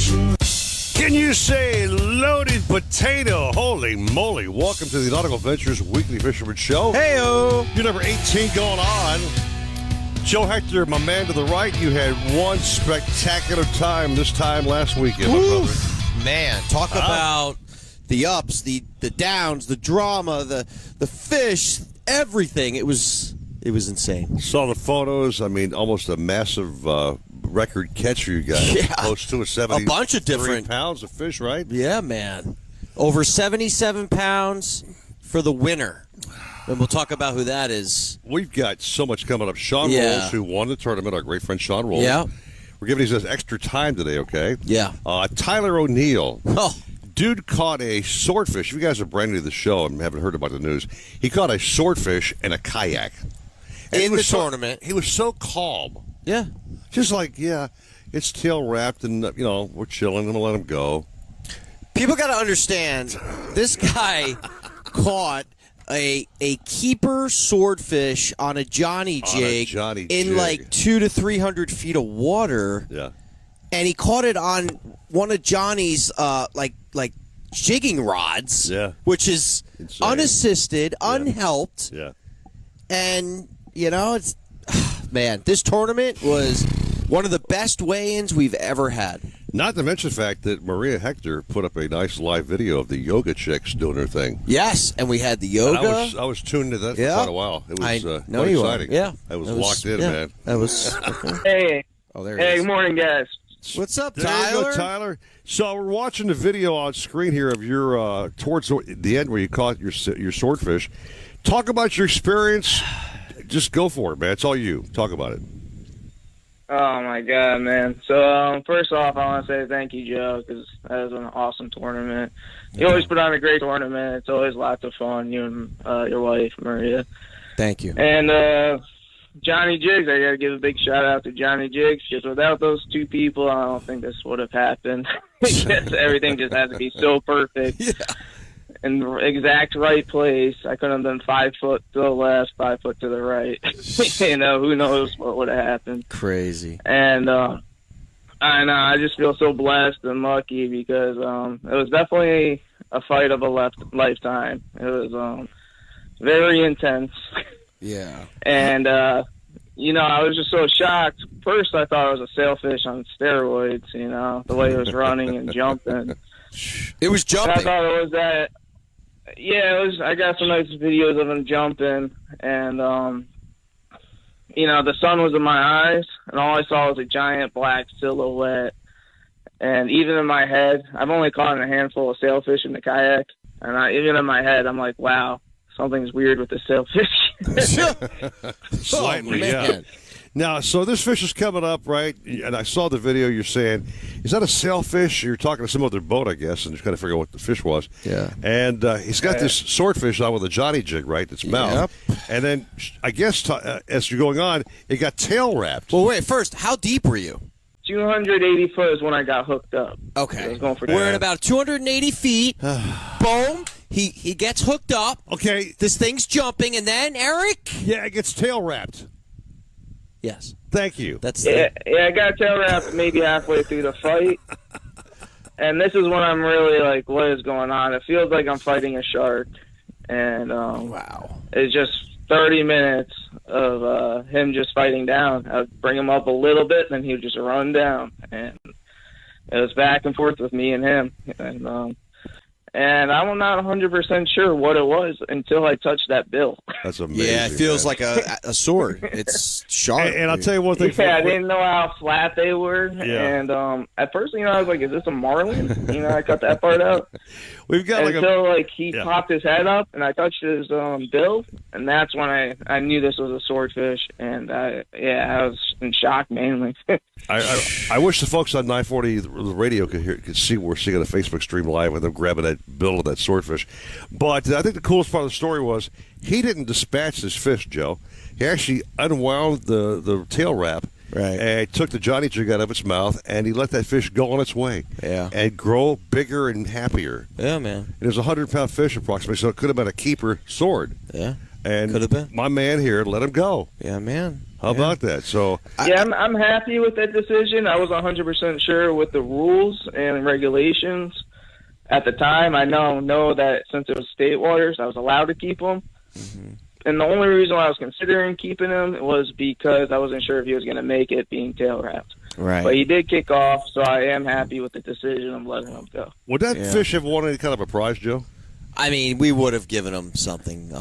fishing. Can you say loaded potato? Holy moly. Welcome to the Nautical Ventures Weekly Fisherman Show. Hey-o. You're number 18 going on. Joe Hector, my man to the right, you had one spectacular time this time last weekend, my brother. Man, talk about the ups, the downs, the drama, the fish, everything. It was insane. Saw the photos. I mean, almost a massive record catch for you guys. Yeah. Close to 70. A bunch of different pounds of fish, right? Yeah, man. Over 77 pounds for the winner. And we'll talk about who that is. We've got so much coming up. Sean Rolls, who won the tournament, our great friend Sean Rolls. Yeah. We're giving you this extra time today, okay? Yeah. Tyler O'Neill. Oh. Dude caught a swordfish. If you guys are brand new to the show and haven't heard about the news, he caught a swordfish in a kayak. And In the tournament. He was so calm. Yeah. Just like, yeah, it's tail wrapped and, we're chilling. I'm going to let him go. People got to understand, this guy caught a keeper swordfish on a Johnny Jig in like 200 to 300 feet of water. Yeah. And he caught it on one of Johnny's like jigging rods, which is insane. Unassisted, unhelped. Yeah. And, it's man, this tournament was one of the best weigh-ins we've ever had. Not to mention the fact that Maria Hector put up a nice live video of the yoga chicks doing their thing. Yes, and we had the yoga. I was tuned to that for quite a while. It was quite exciting. Yeah. I was locked in, man. That was Hey. Oh, there Hey, good morning, guys. What's up, There Tyler? you go, Tyler. So we're watching the video on screen here of your towards the end where you caught your swordfish. Talk about your experience. Just go for it, man. It's all you. Talk about it. Oh, my God, man. So, first off, I want to say thank you, Joe, because that was an awesome tournament. You always put on a great tournament. It's always lots of fun, you and your wife, Maria. Thank you. And Johnny Jig, I got to give a big shout-out to Johnny Jig, because without those two people, I don't think this would have happened. Everything just had to be so perfect. Yeah. In the exact right place. I could have done 5 foot to the left, 5 foot to the right. Who knows what would have happened. Crazy. And I just feel so blessed and lucky because it was definitely a fight of a lifetime. It was very intense. Yeah. And, I was just so shocked. First, I thought it was a sailfish on steroids, the way it was running and jumping. It was jumping. And I thought it was that. Yeah, it was. I got some nice videos of him jumping, and the sun was in my eyes, and all I saw was a giant black silhouette. And even in my head, I've only caught a handful of sailfish in the kayak, and even in my head, I'm like, wow, something's weird with the sailfish. Slightly, yeah. Now, so this fish is coming up, right? And I saw the video. You're saying, is that a sailfish? You're talking to some other boat, I guess, and just trying to figure out what the fish was. Yeah. And he's got this swordfish on with a Johnny Jig, right? Its mouth. Yep. And then, I guess, as you're going on, it got tail wrapped. Well, wait. First, how deep were you? 280 foot is when I got hooked up. Okay. I was going for We're at about 280 feet. Boom. He gets hooked up. Okay. This thing's jumping, and then, Eric? Yeah, it gets tail wrapped. Yes. Thank you. That's I got tail wrapped maybe halfway through the fight. And this is when I'm really like, what is going on? It feels like I'm fighting a shark. And wow. It's just 30 minutes of him just fighting down. I'd bring him up a little bit, and then he would just run down. And it was back and forth with me and him. And I'm not 100% sure what it was until I touched that bill. That's amazing. Yeah, it feels like a sword. It's sharp. And I'll tell you one thing. Yeah, I didn't know how flat they were. Yeah. And at first, I was like, is this a marlin? I cut that part out. We've got until he popped his head up, and I touched his bill, and that's when I knew this was a swordfish. And I was in shock mainly. I wish the folks on 940 the radio could see we're seeing on the Facebook stream live with them grabbing that bill of that swordfish. But I think the coolest part of the story was he didn't dispatch this fish, Joe. He actually unwound the tail wrap. Right. And took the Johnny Jig out of its mouth, and he let that fish go on its way. Yeah. And grow bigger and happier. Yeah, man. It was a 100-pound fish approximately, so it could have been a keeper sword. Yeah. And could have been. My man here let him go. Yeah, man. How about that? So yeah, I'm happy with that decision. I was 100% sure with the rules and regulations at the time. I know that since it was state waters, I was allowed to keep him. Mm-hmm. And the only reason why I was considering keeping him was because I wasn't sure if he was going to make it being tail wrapped. Right. But he did kick off, so I am happy with the decision of letting him go. Would that fish have won any kind of a prize, Joe? I mean, we would have given him something.